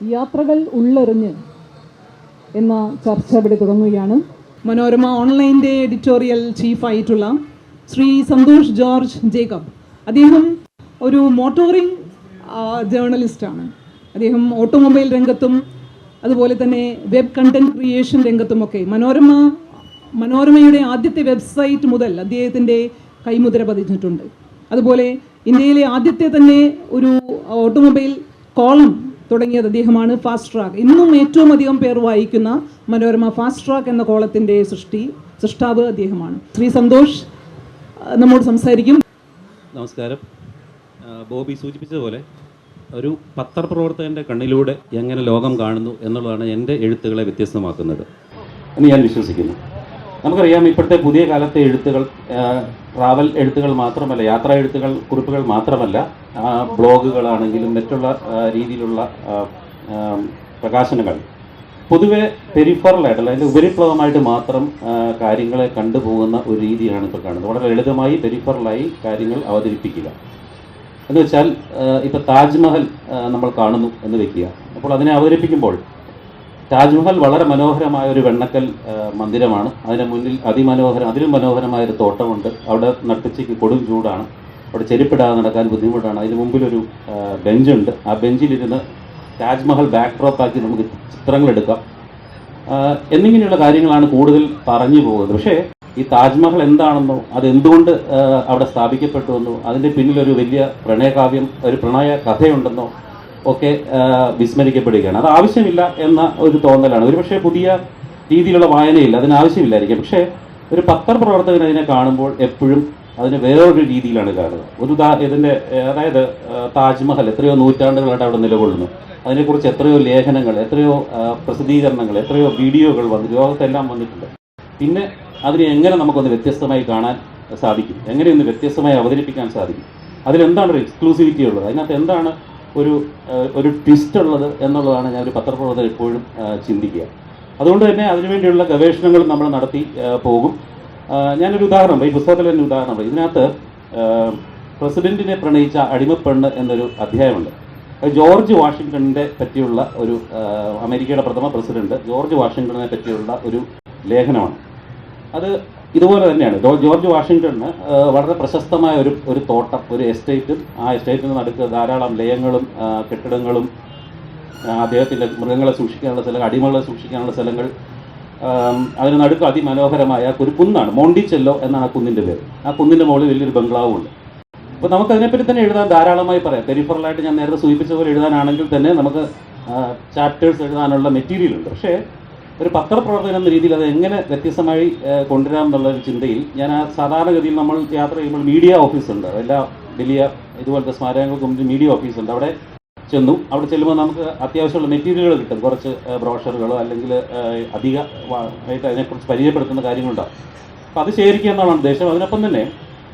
യാത്രകൾ ഉള്ളെറിഞ്ഞ് എന്ന ചർച്ച ഇവിടെ തുടങ്ങുകയാണ്. മനോരമ ഓൺലൈൻ്റെ എഡിറ്റോറിയൽ ചീഫായിട്ടുള്ള ശ്രീ സന്തോഷ് ജോർജ് ജേക്കബ്, അദ്ദേഹം ഒരു മോട്ടോറിംഗ് ജേർണലിസ്റ്റാണ്. അദ്ദേഹം ഓട്ടോമൊബൈൽ രംഗത്തും അതുപോലെ തന്നെ വെബ് കണ്ടന്റ് ക്രിയേഷൻ രംഗത്തുമൊക്കെ മനോരമയുടെ ആദ്യത്തെ വെബ്സൈറ്റ് മുതൽ അദ്ദേഹത്തിൻ്റെ കൈമുദ്ര പതിച്ചിട്ടുണ്ട്. അതുപോലെ ഇന്ത്യയിലെ ആദ്യത്തെ തന്നെ ഒരു ഓട്ടോമൊബൈൽ കോളം തുടങ്ങിയത് അദ്ദേഹമാണ്. ഫാസ്റ്റ് ട്രാക്ക്, ഇന്നും ഏറ്റവും അധികം പേർ വായിക്കുന്ന മനോരമ ഫാസ്റ്റ് ട്രാക്ക് എന്ന കോളത്തിൻ്റെ സൃഷ്ടാവ് അദ്ദേഹമാണ്. ശ്രീ സന്തോഷ് നമ്മോട് സംസാരിക്കും. നമസ്കാരം. ബോബി സൂചിപ്പിച്ചതുപോലെ ഒരു പത്രപ്രവർത്തകൻ്റെ കണ്ണിലൂടെ എങ്ങനെ ലോകം കാണുന്നു എന്നുള്ളതാണ് എൻ്റെ എഴുത്തുകളെ വ്യത്യസ്തമാക്കുന്നത് എന്ന് ഞാൻ വിശ്വസിക്കുന്നു. നമുക്കറിയാം, ഇപ്പോഴത്തെ പുതിയ കാലത്തെ എഴുത്തുകൾ ട്രാവൽ എഴുത്തുകൾ മാത്രമല്ല, യാത്രാ എഴുത്തുകൾ, കുറിപ്പുകൾ മാത്രമല്ല, ബ്ലോഗുകളാണെങ്കിലും മറ്റുള്ള രീതിയിലുള്ള പ്രകാശനങ്ങൾ പൊതുവെ പെരിഫറലായിട്ടുള്ള, അതിൻ്റെ ഉപരിപ്ലവമായിട്ട് മാത്രം കാര്യങ്ങളെ കണ്ടുപോകുന്ന ഒരു രീതിയാണ് ഇപ്പോൾ കാണുന്നത്. വളരെ ലളിതമായി പെരിഫറലായി കാര്യങ്ങൾ അവതരിപ്പിക്കുക എന്ന് വെച്ചാൽ, ഇപ്പോൾ താജ്മഹൽ നമ്മൾ കാണുന്നു എന്ന് വയ്ക്കുക. അപ്പോൾ അതിനെ അവതരിപ്പിക്കുമ്പോൾ താജ്മഹൽ വളരെ മനോഹരമായ ഒരു വെണ്ണക്കൽ മന്ദിരമാണ്. അതിന് മുന്നിൽ അതിലും മനോഹരമായൊരു തോട്ടമുണ്ട്. അവിടെ നട്ടുച്ചയ്ക്ക് കൊടും ചൂടാണ്. അവിടെ ചെരുപ്പിടാതെ നടക്കാൻ ബുദ്ധിമുട്ടാണ്. അതിന് മുമ്പിലൊരു ബെഞ്ചുണ്ട്. ആ ബെഞ്ചിലിരുന്ന് താജ്മഹൽ ബാക്ക്ഡ്രോപ്പാക്കി നമുക്ക് ചിത്രങ്ങളെടുക്കാം എന്നിങ്ങനെയുള്ള കാര്യങ്ങളാണ് കൂടുതൽ പറഞ്ഞു പോകുന്നത്. പക്ഷേ ഈ താജ്മഹൽ എന്താണെന്നോ, അതെന്തുകൊണ്ട് അവിടെ സ്ഥാപിക്കപ്പെട്ടുവെന്നോ, അതിൻ്റെ പിന്നിലൊരു വലിയ പ്രണയകാവ്യം, ഒരു പ്രണയ കഥയുണ്ടെന്നോ ഒക്കെ വിസ്മരിക്കപ്പെടുകയാണ്. അത് ആവശ്യമില്ല എന്ന ഒരു തോന്നലാണ്. ഒരുപക്ഷെ പുതിയ രീതിയിലുള്ള വായനയില്ല, അതിനാവശ്യമില്ലായിരിക്കും. പക്ഷേ ഒരു പത്രപ്രവർത്തകൻ അതിനെ കാണുമ്പോൾ എപ്പോഴും അതിന് വേറൊരു രീതിയിലാണ് കാണുക. അതായത് താജ്മഹൽ എത്രയോ നൂറ്റാണ്ടുകളായിട്ട് അവിടെ നിലകൊള്ളുന്നു. അതിനെക്കുറിച്ച് എത്രയോ ലേഖനങ്ങൾ, എത്രയോ പ്രസിദ്ധീകരണങ്ങൾ, എത്രയോ വീഡിയോകൾ ലോകത്തെല്ലാം വന്നിട്ടുണ്ട്. പിന്നെ അതിനെ എങ്ങനെ നമുക്കൊന്ന് വ്യത്യസ്തമായി കാണാൻ സാധിക്കും, എങ്ങനെയൊന്ന് വ്യത്യസ്തമായി അവതരിപ്പിക്കാൻ സാധിക്കും, അതിലെന്താണ് ഒരു എക്സ്ക്ലൂസിവിറ്റി ഉള്ളത്, അതിനകത്ത് എന്താണ് ഒരു ട്വിസ്റ്റ് ഉള്ളത് എന്നുള്ളതാണ് ഞാൻ ഒരു പത്രപ്രവർത്തകർ എപ്പോഴും ചിന്തിക്കുക. അതുകൊണ്ട് തന്നെ അതിനുവേണ്ടിയുള്ള ഗവേഷണങ്ങൾ നമ്മൾ നടത്തി പോകും. ഞാനൊരു ഉദാഹരണം, ഈ പുസ്തകത്തിൽ തന്നെ ഉദാഹരണം, ഇതിനകത്ത് പ്രസിഡന്റിനെ പ്രണയിച്ച അടിമപ്പെണ്ണ് എന്നൊരു അധ്യായമുണ്ട്. ജോർജ് വാഷിങ്ടണിൻ്റെ പറ്റിയുള്ള ഒരു അമേരിക്കയുടെ പ്രഥമ പ്രസിഡന്റ് ജോർജ് വാഷിങ്ടണിനെ പറ്റിയുള്ള ഒരു ലേഖനമാണ്. അത് ഇതുപോലെ തന്നെയാണ്. ജോർജ് വാഷിങ്ടണിന് വളരെ പ്രശസ്തമായ ഒരു തോട്ടം, ഒരു എസ്റ്റേറ്റും, ആ എസ്റ്റേറ്റിന് നടുക്ക് ധാരാളം ലയങ്ങളും കെട്ടിടങ്ങളും, അദ്ദേഹത്തിൻ്റെ മൃഗങ്ങളെ സൂക്ഷിക്കാനുള്ള സ്ഥലങ്ങൾ, അടിമകളെ സൂക്ഷിക്കാനുള്ള സ്ഥലങ്ങൾ, അതിന് നടുക്ക് അതിമനോഹരമായ ഒരു കുന്നാണ്, മോണ്ടിച്ചെല്ലോ എന്നാണ് ആ കുന്നിൻ്റെ പേര്. ആ കുന്നിൻ്റെ മുകളിൽ വലിയൊരു ബംഗ്ലാവും ഉണ്ട്. അപ്പോൾ നമുക്ക് അതിനെപ്പറ്റി തന്നെ എഴുതാൻ ധാരാളമായി പറയാം. പെരിഫറലായിട്ട് ഞാൻ നേരത്തെ സൂചിപ്പിച്ച പോലെ എഴുതാനാണെങ്കിൽ തന്നെ നമുക്ക് ചാപ്റ്റേഴ്സ് എഴുതാനുള്ള മെറ്റീരിയൽ ഉണ്ട്. പക്ഷേ ഒരു പത്രപ്രവർത്തകൻ എന്ന രീതിയിൽ അത് എങ്ങനെ വ്യത്യസ്തമായി കൊണ്ടുവരാം എന്നുള്ളൊരു ചിന്തയിൽ ഞാൻ സാധാരണഗതിയിൽ നമ്മൾ യാത്ര ചെയ്യുമ്പോൾ മീഡിയ ഓഫീസുണ്ട്, എല്ലാ വലിയ ഇതുപോലത്തെ സ്മാരകങ്ങൾക്ക് മുമ്പിൽ മീഡിയ ഓഫീസുണ്ട്. അവിടെ ചെന്നു. അവിടെ ചെല്ലുമ്പോൾ നമുക്ക് അത്യാവശ്യമുള്ള മെറ്റീരിയലുകൾ കിട്ടും. കുറച്ച് ബ്രോഷറുകളോ അല്ലെങ്കിൽ അധികമായിട്ട് അതിനെക്കുറിച്ച് പരിചയപ്പെടുത്തുന്ന കാര്യങ്ങളുണ്ടാവും. അപ്പോൾ അത് ശേഖരിക്കുക എന്നാണ് ഉദ്ദേശം. അതിനൊപ്പം തന്നെ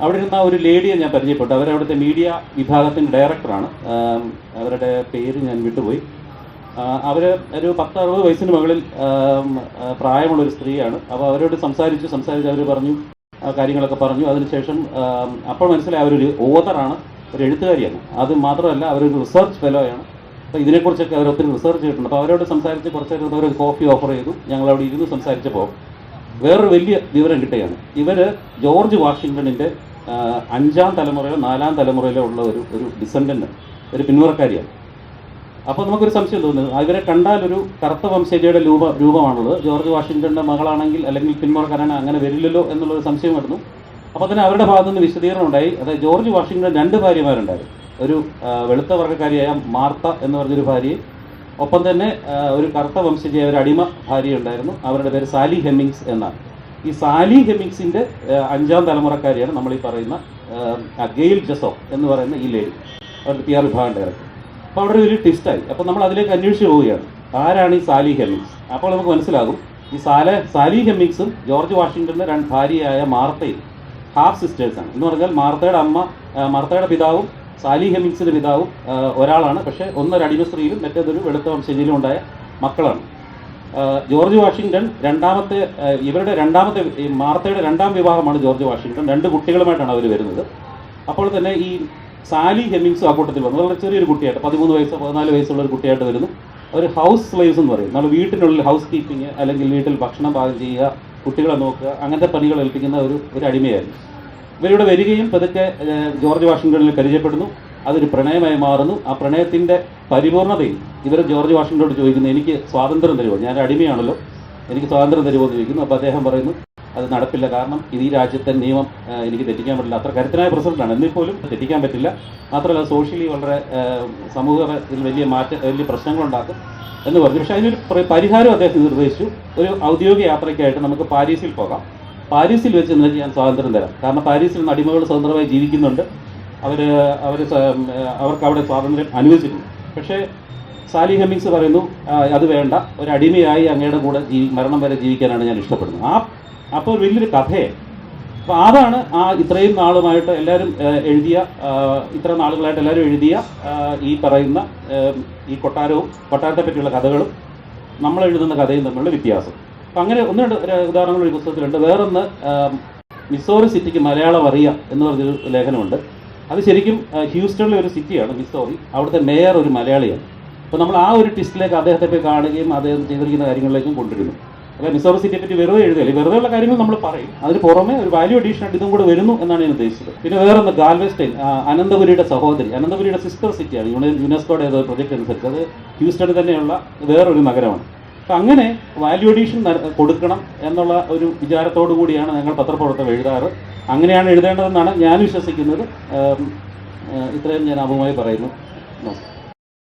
അവിടെ ഇരുന്ന ഒരു ലേഡിയെ ഞാൻ പരിചയപ്പെട്ടു. അവരവിടുത്തെ മീഡിയ വിഭാഗത്തിൻ്റെ ഡയറക്ടറാണ്. അവരുടെ പേര് ഞാൻ വിട്ടുപോയി. അവർ ഒരു 10-60 വയസ്സിന് മുകളിൽ പ്രായമുള്ളൊരു സ്ത്രീയാണ്. അപ്പോൾ അവരോട് സംസാരിച്ച് അവർ പറഞ്ഞു, കാര്യങ്ങളൊക്കെ പറഞ്ഞു. അതിനുശേഷം അപ്പോൾ മനസ്സിലായി അവരൊരു ഓതറാണ്, ഒരു എഴുത്തുകാരിയാണ്. അത് മാത്രമല്ല അവരൊരു റിസർച്ച് ഫെലോയാണ്. അപ്പോൾ ഇതിനെക്കുറിച്ചൊക്കെ അവർ ഒത്തിരി റിസർച്ച് ചെയ്തിട്ടുണ്ട്. അപ്പോൾ അവരോട് സംസാരിച്ച് കുറച്ച് നേരം അവരൊരു കോഫി ഓഫർ ചെയ്തു. ഞങ്ങളവിടെ ഇരുന്ന് സംസാരിച്ചപ്പോൾ വേറൊരു വലിയ വിവരം കിട്ടുകയാണ്. ഇവർ ജോർജ് വാഷിങ്ടണിൻ്റെ 5ാം തലമുറയിലോ 4ാം തലമുറയിലോ ഉള്ള ഒരു ഡിസെൻഡൻ്റ്, ഒരു പിന്മുറക്കാരിയാണ്. അപ്പോൾ നമുക്കൊരു സംശയം തോന്നുന്നു, ഇവരെ കണ്ടാൽ ഒരു കറുത്ത വംശജയുടെ രൂപമാണുള്ളത്. ജോർജ് വാഷിങ്ടണിൻ്റെ മകളാണെങ്കിൽ അല്ലെങ്കിൽ പിന്മുറക്കാരാണ്, അങ്ങനെ വരില്ലല്ലോ എന്നുള്ളൊരു സംശയം വരുന്നു. അപ്പോൾ തന്നെ അവരുടെ ഭാഗത്തു നിന്ന് വിശദീകരണം ഉണ്ടായി. അതായത് ജോർജ് വാഷിങ്ടൺ 2 ഭാര്യമാരുണ്ടായിരുന്നു. ഒരു വെളുത്ത വർഗ്ഗക്കാരിയായ മാർത്ത എന്ന് പറഞ്ഞൊരു ഭാര്യയും, ഒപ്പം തന്നെ ഒരു കറുത്ത വംശജയായ ഒരു അടിമ ഭാര്യയുണ്ടായിരുന്നു. അവരുടെ പേര് സാലി ഹെമ്മിങ്സ് എന്നാണ്. ഈ സാലി ഹെമ്മിങ്സിൻ്റെ 5ാം തലമുറക്കാരിയാണ് നമ്മൾ ഈ പറയുന്ന ഗെയിൽ ജസോഫ് എന്ന് പറയുന്ന ഈ ലേഡി, അവരുടെ PR വിഭാഗം ഡയറക്ടർ. അപ്പോൾ അവിടെ ഒരു ട്വിസ്റ്റായി. അപ്പോൾ നമ്മൾ അതിലേക്ക് അന്വേഷിച്ച് പോവുകയാണ്, ആരാണ് ഈ സാലി ഹെമ്മിങ്സ്. അപ്പോൾ നമുക്ക് മനസ്സിലാകും, ഈ സാലി ഹെമ്മിങ്സും ജോർജ് വാഷിങ്ടണിൻ്റെ ഭാര്യയായ മാർത്തയും ഹാഫ് സിസ്റ്റേഴ്സാണ്. എന്ന് പറഞ്ഞാൽ മാർത്തയുടെ പിതാവും സാലി ഹെമ്മിങ്സിൻ്റെ പിതാവും ഒരാളാണ്. പക്ഷേ ഒന്നൊരു അടിമ സ്ത്രീയിലും മറ്റേതൊരു വെളുത്ത വംശജയിലും ഉണ്ടായ മക്കളാണ്. ജോർജ് വാഷിങ്ടൺ മാർത്തയുടെ 2ാം വിവാഹമാണ് ജോർജ് വാഷിങ്ടൺ. 2 കുട്ടികളുമായിട്ടാണ് അവർ വരുന്നത്. അപ്പോൾ തന്നെ ഈ സാലി ഹെമ്മിങ്സും ആ കൂട്ടത്തിൽ വന്നു. വളരെ ചെറിയൊരു കുട്ടിയായിട്ട് 13 വയസ്സോ 14 വയസ്സുള്ള ഒരു കുട്ടിയായിട്ട് വരുന്നു. ഒരു ഹൗസ് സ്ലേവ്സ് എന്ന് പറയും. നമ്മൾ വീട്ടിനുള്ളിൽ ഹൗസ് കീപ്പിംഗ് അല്ലെങ്കിൽ വീട്ടിൽ ഭക്ഷണം പാകം ചെയ്യുക, കുട്ടികളെ നോക്കുക, അങ്ങനത്തെ പണികൾ ഏൽപ്പിക്കുന്ന ഒരു അടിമയായിരുന്നു. ഇവരിവിടെ വരികയും പതുക്കെ ജോർജ് വാഷിങ്ടണിൽ പരിചയപ്പെടുന്നു. അതൊരു പ്രണയമായി മാറുന്നു. ആ പ്രണയത്തിൻ്റെ പരിപൂർണതയിൽ ഇവർ ജോർജ് വാഷിങ്ടണോട് ചോദിക്കുന്നു, എനിക്ക് സ്വാതന്ത്ര്യം തരുമോ, ഞാൻ അടിമയാണല്ലോ, എനിക്ക് സ്വാതന്ത്ര്യം തരുമോ എന്ന് ചോദിക്കുന്നു. അപ്പോൾ അദ്ദേഹം പറയുന്നു, അത് നടപ്പില്ല, കാരണം ഇത് ഈ രാജ്യത്തെ നിയമം എനിക്ക് തെറ്റിക്കാൻ പറ്റില്ല. അത്ര കരുത്തനായ പ്രസിഡന്റാണ്, എന്നിൽ പോലും തെറ്റിക്കാൻ പറ്റില്ല. മാത്രമല്ല സോഷ്യലി വളരെ സമൂഹത്തിൽ വലിയ പ്രശ്നങ്ങളുണ്ടാക്കും എന്ന് പറഞ്ഞു. പക്ഷേ അതിനൊരു പരിഹാരം അദ്ദേഹം നിർദ്ദേശിച്ചു. ഒരു ഔദ്യോഗിക യാത്രയ്ക്കായിട്ട് നമുക്ക് പാരീസിൽ പോകാം, പാരീസിൽ വെച്ച് നിനക്ക് ഞാൻ സ്വാതന്ത്ര്യം തരാം, കാരണം പാരീസിൽ നിന്ന് അടിമകൾ സ്വതന്ത്രമായി ജീവിക്കുന്നുണ്ട്, അവർക്ക് അവിടെ സ്വാതന്ത്ര്യം അനുവദിച്ചിട്ടുണ്ട്. പക്ഷേ സാലി ഹെമ്മിങ്സ് പറയുന്നു, അത് വേണ്ട, ഒരു അടിമയായി അങ്ങയുടെ കൂടെ മരണം വരെ ജീവിക്കാനാണ് ഞാൻ ഇഷ്ടപ്പെടുന്നത്. അപ്പോൾ വലിയൊരു കഥയെ. അപ്പോൾ അതാണ് ഇത്രയും നാളുമായിട്ട് എല്ലാവരും ഇത്ര നാളുകളായിട്ട് എല്ലാവരും എഴുതിയ ഈ പറയുന്ന ഈ കൊട്ടാരത്തെ പറ്റിയുള്ള കഥകളും നമ്മൾ എഴുതുന്ന കഥയും തമ്മിലുള്ള വ്യത്യാസം. അപ്പം അങ്ങനെ ഒന്ന് രണ്ട് ഉദാഹരണങ്ങൾ ഈ പുസ്തകത്തിലുണ്ട്. വേറൊന്ന് മിസോറി സിറ്റിക്ക് മലയാളം അറിയാം എന്ന് പറഞ്ഞൊരു ലേഖനമുണ്ട്. അത് ശരിക്കും ഹ്യൂസ്റ്റണിലെ ഒരു സിറ്റിയാണ് മിസോറി, അവിടുത്തെ മേയർ ഒരു മലയാളിയാണ്. അപ്പോൾ നമ്മൾ ആ ഒരു ട്വിസ്റ്റിലേക്ക് അദ്ദേഹത്തെ പോയി കാണുകയും അദ്ദേഹം ചെയ്തിരിക്കുന്ന കാര്യങ്ങളിലേക്കും കൊണ്ടുവരുന്നു. അല്ല, മിസോറി സിറ്റിയെ പറ്റി വെറുതെ എഴുതുകയല്ലേ, വെറുതെയുള്ള കാര്യങ്ങൾ നമ്മൾ പറയും, അതിന് പുറമെ ഒരു വാല്യൂ അഡീഷൻ ആയിട്ട് ഇതും കൂടെ വരുന്നു എന്നാണ് ഞാൻ ഉദ്ദേശിച്ചത്. പിന്നെ വേറൊന്ന് ഗാൽവെസ്റ്റൈൻ, അനന്തപുരിയുടെ സഹോദരി, അനന്തപുരിയുടെ സിസ്റ്റർ സിറ്റിയാണ്, യുനെസ്കോയുടെ ഏതോ പ്രൊജക്ട് അനുസരിച്ച് അത് ഹ്യൂസ്റ്റണിൽ തന്നെയുള്ള വേറൊരു നഗരമാണ്. അപ്പം അങ്ങനെ വാല്യൂ അഡീഷൻ കൊടുക്കണം എന്നുള്ള ഒരു വിചാരത്തോടു കൂടിയാണ് ഞങ്ങൾ പത്രപ്രവർത്തനം എഴുതാറ്. അങ്ങനെയാണ് എഴുതേണ്ടതെന്നാണ് ഞാൻ വിശ്വസിക്കുന്നത്. ഇത്രയും ഞാൻ അപൂർവമായി പറയുന്നു. നമസ്കാരം.